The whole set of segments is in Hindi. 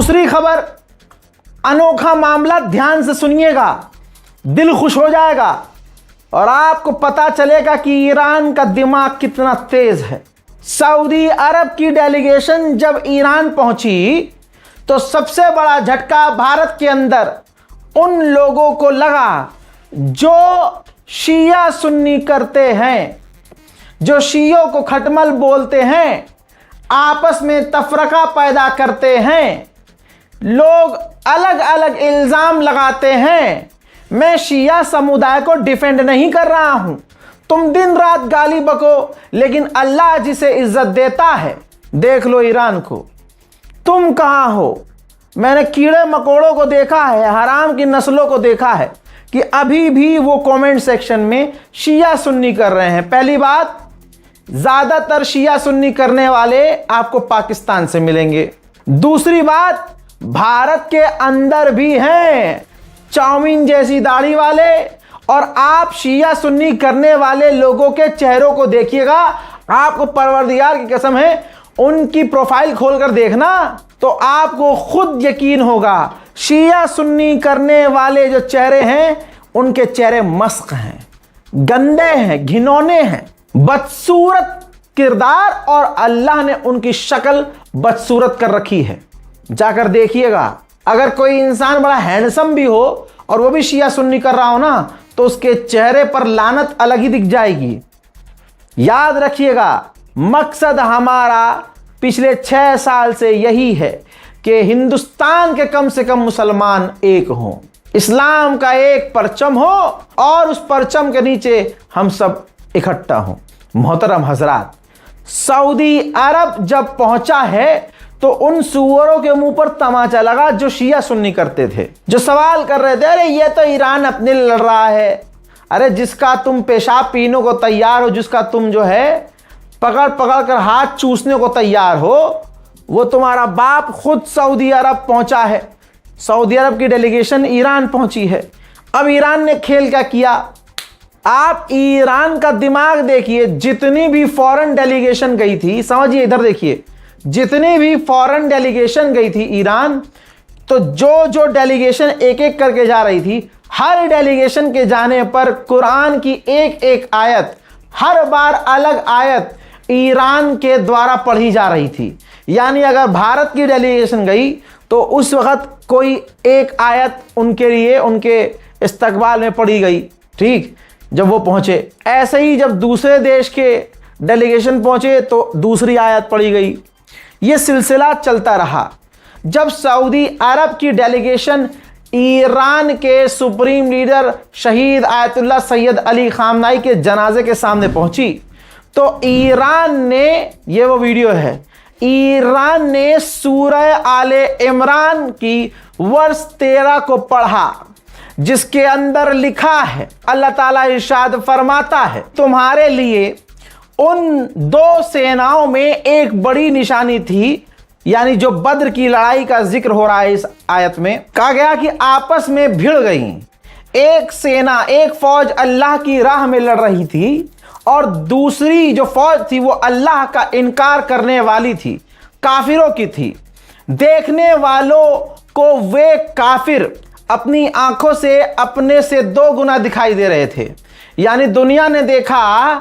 दूसरी खबर, अनोखा मामला, ध्यान से सुनिएगा, दिल खुश हो जाएगा और आपको पता चलेगा कि ईरान का दिमाग कितना तेज है। सऊदी अरब की डेलीगेशन जब ईरान पहुंची तो सबसे बड़ा झटका भारत के अंदर उन लोगों को लगा जो शिया सुन्नी करते हैं, जो शियों को खटमल बोलते हैं, आपस में तफरका पैदा करते हैं, लोग अलग अलग इल्ज़ाम लगाते हैं। मैं शिया समुदाय को डिफेंड नहीं कर रहा हूं, तुम दिन रात गाली बको, लेकिन अल्लाह जिसे इज्जत देता है, देख लो ईरान को, तुम कहां हो। मैंने कीड़े मकोड़ों को देखा है, हराम की नस्लों को देखा है कि अभी भी वो कमेंट सेक्शन में शिया सुन्नी कर रहे हैं। पहली बात, ज्यादातर शिया सुन्नी करने वाले आपको पाकिस्तान से मिलेंगे। दूसरी बात, भारत के अंदर भी हैं चाउमीन जैसी दाढ़ी वाले, और आप शिया सुन्नी करने वाले लोगों के चेहरों को देखिएगा, आपको परवरदिगार की कसम है, उनकी प्रोफाइल खोलकर देखना तो आपको खुद यकीन होगा, शिया सुन्नी करने वाले जो चेहरे हैं उनके चेहरे मस्क हैं, गंदे हैं, घिनौने हैं, बदसूरत किरदार, और अल्लाह ने उनकी शक्ल बदसूरत कर रखी है। जाकर देखिएगा, अगर कोई इंसान बड़ा हैंडसम भी हो और वो भी शिया सुन्नी कर रहा हो ना, तो उसके चेहरे पर लानत अलग ही दिख जाएगी। याद रखिएगा, मकसद हमारा पिछले 6 साल से यही है कि हिंदुस्तान के कम से कम मुसलमान एक हों, इस्लाम का एक परचम हो और उस परचम के नीचे हम सब इकट्ठा हों। मोहतरम हजरात, सऊदी अरब जब पहुंचा है तो उन सुअरों के मुंह पर तमाचा लगा जो शिया सुन्नी करते थे, जो सवाल कर रहे थे, अरे ये तो ईरान अपने लड़ रहा है, अरे जिसका तुम पेशाब पीने को तैयार हो, जिसका तुम जो है पकड़ पकड़ कर हाथ चूसने को तैयार हो, वो तुम्हारा बाप खुद सऊदी अरब पहुंचा है। सऊदी अरब की डेलीगेशन ईरान पहुंची है। अब ईरान ने खेल क्या किया, आप ईरान का दिमाग देखिए, जितनी भी फॉरेन डेलीगेशन गई थी, समझिए इधर देखिए, जितनी भी फॉरेन डेलीगेशन गई थी ईरान, तो जो जो डेलीगेशन एक एक करके जा रही थी, हर डेलीगेशन के जाने पर कुरान की एक एक आयत, हर बार अलग आयत ईरान के द्वारा पढ़ी जा रही थी। यानी अगर भारत की डेलीगेशन गई तो उस वक्त कोई एक आयत उनके लिए, उनके इस्तकबाल में पढ़ी गई, ठीक, जब वो पहुंचे। ऐसे ही जब दूसरे देश के डेलीगेशन पहुंचे तो दूसरी आयत पढ़ी गई। ये सिलसिला चलता रहा। जब सऊदी अरब की डेलीगेशन ईरान के सुप्रीम लीडर शहीद आयतुल्लाह सैयद अली खामनाई के जनाजे के सामने पहुंची तो ईरान ने, ये वो वीडियो है, ईरान ने सूरह आले इमरान की वर्ष 13 को पढ़ा, जिसके अंदर लिखा है, अल्लाह ताला इरशाद फरमाता है, तुम्हारे लिए उन 2 सेनाओं में एक बड़ी निशानी थी, यानी जो बद्र की लड़ाई का जिक्र हो रहा है इस आयत में। कहा गया कि आपस में भिड़ गई, एक सेना, एक फौज अल्लाह की राह में लड़ रही थी और दूसरी जो फौज थी वो अल्लाह का इनकार करने वाली थी, काफिरों की थी। देखने वालों को वे काफिर अपनी आंखों से अपने से 2 गुना दिखाई दे रहे थे। यानी दुनिया ने देखा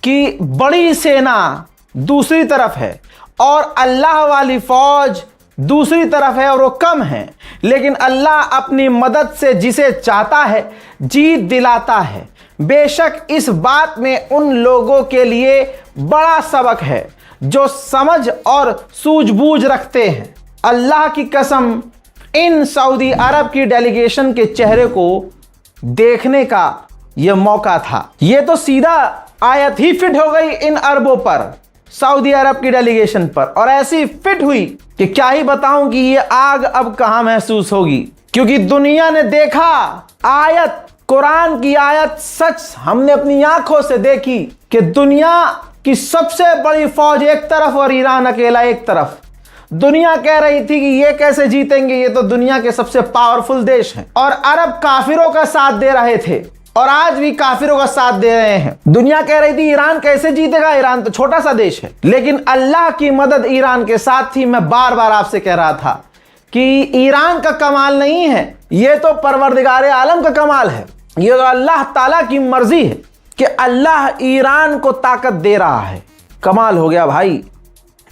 कि बड़ी सेना दूसरी तरफ है और अल्लाह वाली फौज दूसरी तरफ है और वो कम है, लेकिन अल्लाह अपनी मदद से जिसे चाहता है जीत दिलाता है। बेशक इस बात में उन लोगों के लिए बड़ा सबक है जो समझ और सूझबूझ रखते हैं। अल्लाह की कसम, इन सऊदी अरब की डेलीगेशन के चेहरे को देखने का यह मौका था। यह तो सीधा आयत ही फिट हो गई इन अरबों पर, सऊदी अरब की डेलीगेशन पर, और ऐसी फिट हुई कि क्या ही बताऊं कि ये आग अब कहां महसूस होगी, क्योंकि दुनिया ने देखा आयत, कुरान की आयत सच हमने अपनी आंखों से देखी कि दुनिया की सबसे बड़ी फौज एक तरफ और ईरान अकेला एक तरफ। दुनिया कह रही थी कि ये कैसे जीतेंगे, ये तो दुनिया के सबसे पावरफुल देश हैं, और अरब काफिरों का साथ दे रहे थे और आज भी काफिरों का साथ दे रहे हैं। दुनिया कह रही थी ईरान कैसे जीतेगा, ईरान तो छोटा सा देश है, लेकिन अल्लाह की मदद ईरान के साथ थी। मैं बार बार आपसे कह रहा था कि ईरान का कमाल नहीं है, ये तो परवरदिगार आलम का कमाल है। ये तो अल्लाह ताला की मर्जी है कि अल्लाह ईरान को ताकत दे रहा है। कमाल हो गया भाई।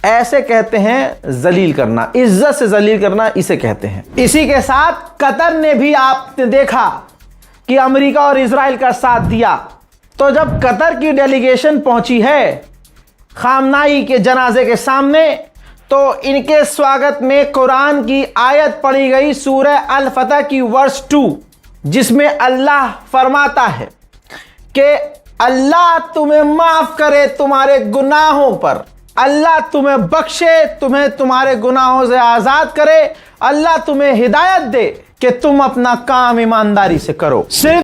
ऐसे कहते हैं जलील करना, इज्जत से जलील करना इसे कहते हैं। इसी के साथ कतर ने भी आपने देखा कि अमेरिका और इजराइल का साथ दिया। तो जब कतर की डेलीगेशन पहुंची है खामनाई के जनाजे के सामने, तो इनके स्वागत में कुरान की आयत पढ़ी गई, सूरह अल फतह की वर्स 2, जिसमें अल्लाह फरमाता है कि अल्लाह तुम्हें माफ करे तुम्हारे गुनाहों पर, अल्लाह तुम्हें बख्शे, तुम्हें तुम्हारे गुनाहों से आजाद करे, अल्लाह तुम्हें हिदायत दे कि तुम अपना काम ईमानदारी से करो। सिर्फ